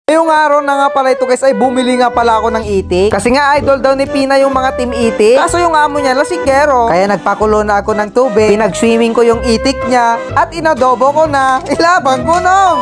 Ngayong araw na nga pala ito guys ay bumili nga pala ako ng itik. Kasi nga idol daw ni Pina yung mga team itik. Kaso yung amo niya lasikero. Kaya nagpakulo na ako ng tubig. Pinag-swimming ko yung itik niya. At inadobo ko na. Ilabang ko nung.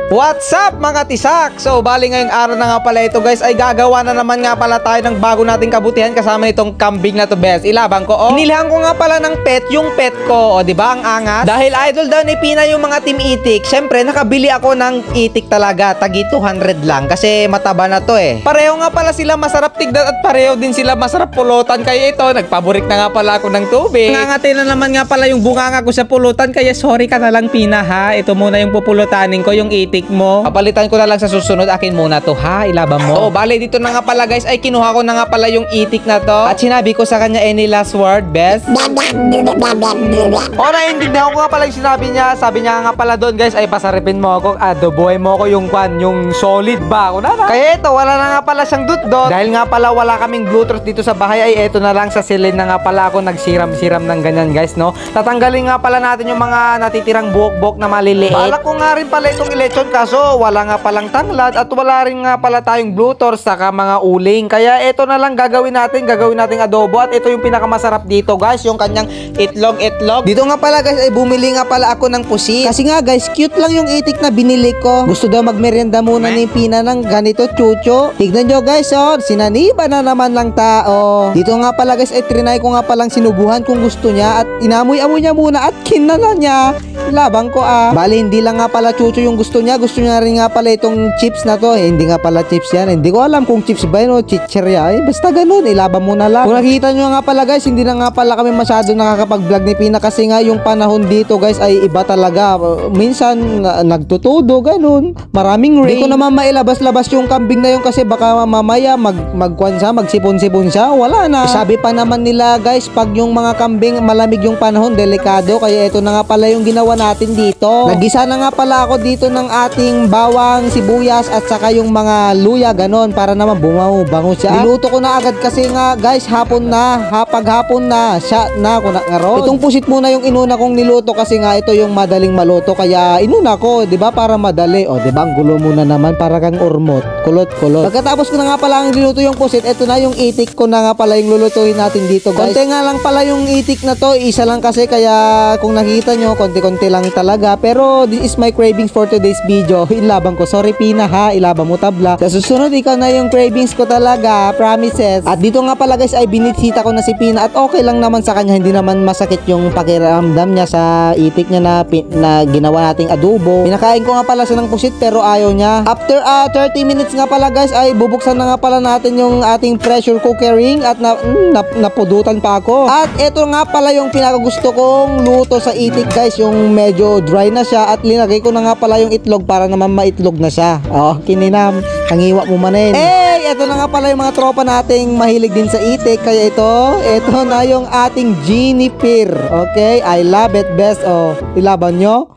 What's up mga tisak? So bali ngayong araw na nga pala ito guys ay gagawa na naman nga pala tayo ng bago nating kabutihan kasama nitong kambing na to best. Ilabang ko Nilhan ko nga pala ng pet yung pet ko. O diba ang angas? Dahil idol daw ni Pina yung mga team itik. Syempre nakabili ako ng itik talaga. Tagi 200 lang kasi mataba na to eh. Pareho nga pala sila masarap tignan at pareho din sila masarap pulutan. Kaya ito nagpaborik na nga pala ako ng tubig. Nangangati na naman nga pala yung bunganga ko sa pulutan. Kaya sorry ka na lang Pina ha. Ito muna yung pupulutanin ko yung itik mo. Papalitan ko na lang sa susunod. Akin muna to ha. Ilaban mo. So bale dito na nga pala guys ay kinuha ko na nga pala yung itik na to. At sinabi ko sa kanya any last word best? Naiintindihan ko nga pala yung sinabi niya. Sabi niya nga pala doon guys ay pasaripin mo ako. Adoboy mo ko yung kwan. Yung solid ba ako na. Kaya ito wala na nga pala siyang dutdot. Dahil nga pala wala kaming Bluetooth dito sa bahay ay ito na lang sa silid na nga pala ako nagsiram-siram ng ganyan guys no. Tatanggalin nga pala natin yung mga natitirang buhok-buhok na maliliit. Balak ko nga rin pala itong ilechon kaso wala nga palang tanglad at wala rin nga pala tayong Bluetooth saka mga uling. Kaya ito na lang gagawin nating adobo at ito yung pinakamasarap dito guys, yung kanyang itlog. Dito nga pala guys ay bumili nga pala ako ng pusit. Kasi nga guys, cute lang yung itik na binili ko. Gusto daw magmerienda muna ni Pina ng ganito chucho. Tignan nyo guys sinaniba na naman lang tao. Dito nga pala guys ay trinay ko nga palang sinubuhan kung gusto niya at inamoy-amoy niya muna at kinala niya. Labang ko Bali hindi lang nga pala chucho yung gusto niya rin nga pala itong chips na to. Hindi nga pala chips yan. Hindi ko alam kung chips ba yun o chicherya. Basta ganun, ilaban mo na lang. Kung nakita nyo nga pala guys, hindi na nga pala kami masyado nakakapag-vlog ni Pina kasi nga yung panahon dito guys ay iba talaga. Minsan nagtutudo, ganun. Maraming rain. Hindi ko naman mailabas-labas yung kambing na yun kasi baka mamaya magsipon-sipon siya. Wala na. Sabi pa naman nila guys, pag yung mga kambing malamig yung panahon, delikado. Kaya ito na nga pala yung ginawa natin dito. Nagisa na nga pala ako dito ng ating bawang, sibuyas at saka yung mga luya ganon para naman bumango siya. Niluto ko na agad kasi nga guys hapon na, paghapon na siya na ako na ngaron. Itong pusit muna yung inuna kong niluto kasi nga ito yung madaling maluto kaya inuna ko, 'di ba, para madali. O 'di ba, ang gulo muna naman para kang ormot. Kulot. Pagkatapos ko na nga pala ang niluto yung pusit, ito na yung itik ko na nga pala yung lulutuin natin dito guys. Konti nga lang pala yung itik na to, isa lang kasi kaya kung nakita nyo konti-konti lang talaga. Pero this is my cravings for today's video. Ilabang ko. Sorry Pina ha, ilabang mo tabla. Sa susunod ikaw na yung cravings ko talaga, promises. At dito nga pala guys ay binisita ko na si Pina at okay lang naman sa kanya, hindi naman masakit yung pakiramdam niya sa itik niya na ginawa nating adobo. Pinakain ko nga pala siya ng pusit pero ayaw niya. After 30 minutes nga pala guys ay bubuksan na nga pala natin yung ating pressure cooker ring at napudutan pa ako. At ito nga pala yung pinakagusto kong luto sa itik guys, yung medyo dry na siya at linagay ko na nga pala yung itlog para naman maitlog na siya. Kininam, hangiwa mo manin. Ito na nga pala yung mga tropa nating mahilig din sa itik. Kaya ito na yung ating Jennifer. Okay, I love it best. Ilaban nyo.